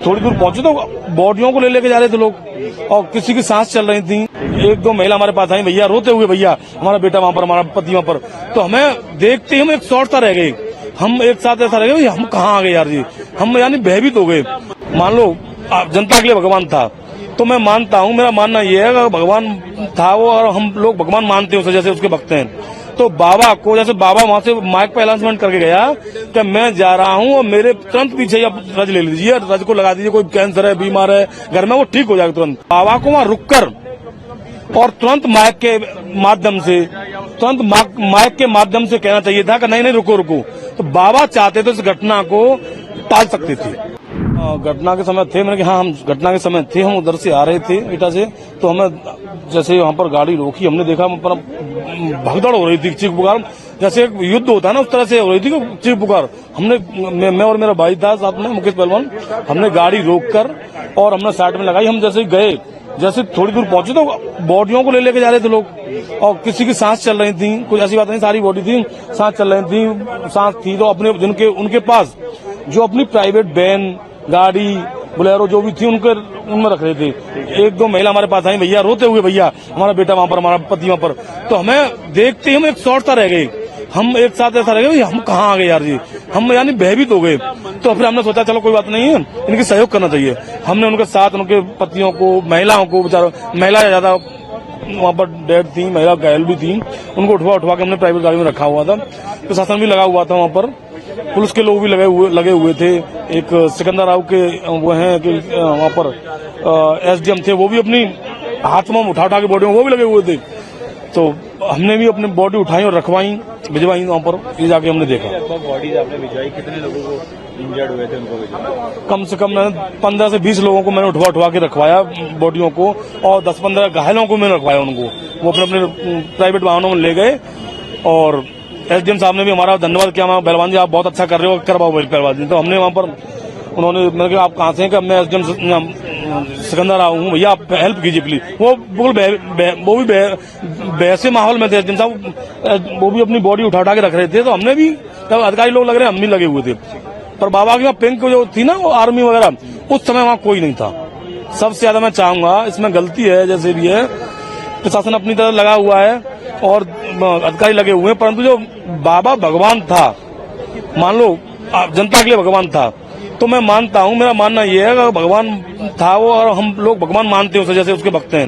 थोड़ी दूर पहुंचे तो बॉडियों को ले लेके जा रहे थे लोग और किसी की सांस चल रही थी। एक दो महिला हमारे पास आई, भैया रोते हुए, भैया हमारा बेटा वहां पर, हमारा पति वहां पर। तो हमें देखते ही हम एक शॉर्ट सा रह गए, हम एक साथ ऐसा रह गए, हम कहाँ आ गए यार जी, हम यानी भयभीत हो गए। मान लो जनता के लिए भगवान था, तो मैं मानता हूँ, मेरा मानना यह है कि भगवान था वो और हम लोग भगवान मानते हैं उसे, जैसे उसके भक्त हैं। तो बाबा को, जैसे बाबा वहां से माइक पे अनाउंसमेंट करके गया कि मैं जा रहा हूँ और मेरे तुरंत पीछे ही आप रज ले लीजिए, रज को लगा दीजिए, कोई कैंसर है, बीमार है घर में, वो ठीक हो जाएगा तुरंत। बाबा को वहां रुककर और तुरंत माइक के माध्यम से कहना चाहिए था कि नहीं नहीं रुको रुको। तो बाबा चाहते तो इस घटना को टाल सकते थे। घटना के समय थे, मैंने कहा हाँ हम घटना के समय थे, हम उधर से आ रहे थे इटा से। तो हमें जैसे वहां पर गाड़ी रोकी, हमने देखा पर भगदड़ हो रही थी, चीख पुकार, जैसे एक युद्ध होता है ना उस तरह से हो रही थी चीख पुकार। हमने मैं और मेरा भाई था साथ में, मुकेश पहलवान, हमने गाड़ी रोक कर और हमने साइड में लगाई। हम जैसे गए, जैसे थोड़ी दूर पहुंचे तो बॉडियों को ले लेके जा रहे थे लोग और किसी की सांस चल रही थी, कुछ ऐसी बात नहीं, सारी बॉडी थी, सांस चल रही थी, सांस थी। तो अपने जिनके उनके पास जो अपनी प्राइवेट वैन, गाड़ी, बोलेरो जो भी थी उनमें रख रहे थे। एक दो महिला हमारे पास आई, भैया रोते हुए, भैया हमारा बेटा वहां पर, हमारा पति वहां पर। तो हमें देखते ही हम एक शॉर्ट सा रह गए, हम एक साथ ऐसा रह गए, हम कहाँ आ गए यार जी, हम यानी भयभीत हो गए। तो फिर हमने सोचा चलो कोई बात नहीं है, इनकी सहयोग करना चाहिए। हमने उनके साथ उनके पतियों को, महिलाओं को, बेचारा महिला ज्यादा वहां पर डेड थी, महिला घायल भी थी, उनको उठवा के हमने प्राइवेट गाड़ी में रखा हुआ था। प्रशासन भी लगा हुआ था वहां पर, पुलिस के लोग भी लगे हुए थे। एक सिकंदर राव के वो हैं कि वहां पर एसडीएम थे, वो भी अपनी हाथ में उठा के बॉडी में वो भी लगे हुए थे। तो हमने भी अपनी बॉडी उठाई और रखवाई, भिजवाई वहां पर। ये जाके हमने देखा बॉडी आपने भिजवाई, कितने लोगों को इंजर्ड हुए थे उनको भिजवाई? कम से कम मैंने 15 से 20 लोगों को मैंने उठवा के रखवाया बॉडियों को, और 10-15 घायलों को मैंने रखवाया उनको। वो अपने प्राइवेट वाहनों में ले गए। और एसडीएम साहब ने भी हमारा धन्यवाद किया, पहलवान जी आप बहुत अच्छा कर रहे हो, करवाओ पहलवान जी। तो हमने वहां पर, उन्होंने मैंने कहा आप कहाँ से हैं, कि मैं एसडीएम सिकंदर राव हूँ, भैया आप हेल्प कीजिए प्लीज। वो बिल्कुल वो भी वैसे माहौल में थे एसडीएम साहब, वो भी अपनी बॉडी उठा के रख रहे थे। तो हमने भी, जब अधिकारी लोग लग रहे हम भी लगे हुए थे। पर बाबा की पिंक जो थी ना, वो आर्मी वगैरह, उस समय वहां कोई नहीं था। सबसे ज्यादा मैं चाहूंगा, इसमें गलती है जैसे भी है, प्रशासन अपनी तरह लगा हुआ है और अधिकारी लगे हुए हैं, परंतु जो बाबा भगवान था, मान लो जनता के लिए भगवान था, तो मैं मानता हूँ, मेरा मानना यह है कि भगवान था वो और हम लोग भगवान मानते हैं उसे, जैसे उसके भक्त हैं।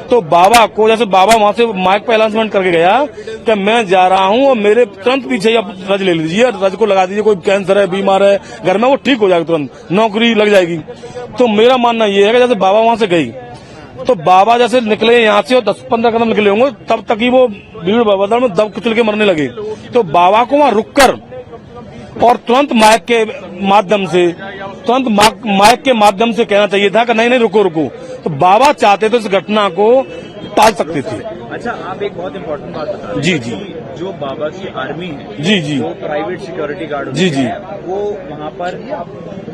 तो बाबा को, जैसे बाबा वहां से माइक पे अनाउंसमेंट करके गया कि मैं जा रहा हूँ और मेरे तुरंत पीछे ही आप रज ले लीजिए, रज को लगा दीजिए, कोई कैंसर है, बीमार है घर में, वो ठीक हो जाएगा तुरंत, नौकरी लग जाएगी। तो मेरा मानना यह है कि जैसे बाबा वहां से गई, तो बाबा जैसे निकले यहाँ से और 10-15 कदम निकले होंगे, तब तक ही वो भीड़ भगदड़ में दब कुचल के मरने लगे। तो बाबा को वहां रुककर और तुरंत माइक के माध्यम से कहना चाहिए था कि नहीं नहीं रुको रुको। तो बाबा चाहते तो इस घटना को टाल सकते थे। अच्छा, आप एक बहुत इम्पोर्टेंट बात बता रहे हैं। जी जी, जो बाबा की आर्मी है, जी जी, जो प्राइवेट सिक्योरिटी गार्ड, जी जी, वो वहाँ पर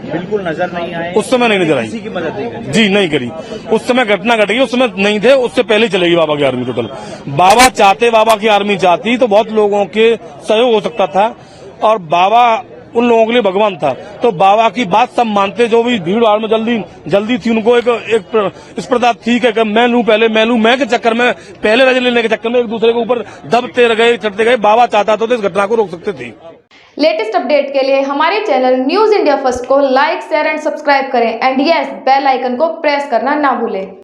बिल्कुल नजर नहीं आए, उस समय नहीं नजर आई, किसी की मदद नहीं करी जी, नहीं करी। उस समय घटना घट गई, उस समय नहीं थे, उससे पहले चलेगी बाबा की आर्मी टोटल। बाबा चाहते, बाबा की आर्मी चाहती तो बहुत लोगों के सहयोग हो सकता था, और बाबा उन लोगों के लिए भगवान था। तो बाबा की बात सब मानते, जो भी भीड़ भाड़ में जल्दी थी, उनको एक स्पर्धा थी कि मैं लूं मैं के चक्कर में, पहले रज लेने के चक्कर में एक दूसरे के ऊपर दबते गए, चढ़ते गए। बाबा चाहता तो इस घटना को रोक सकते थे। लेटेस्ट अपडेट के लिए हमारे चैनल न्यूज इंडिया फर्स्ट को लाइक, शेयर एंड सब्सक्राइब करें, एंड यस, बेल आइकन को प्रेस करना ना भूलें।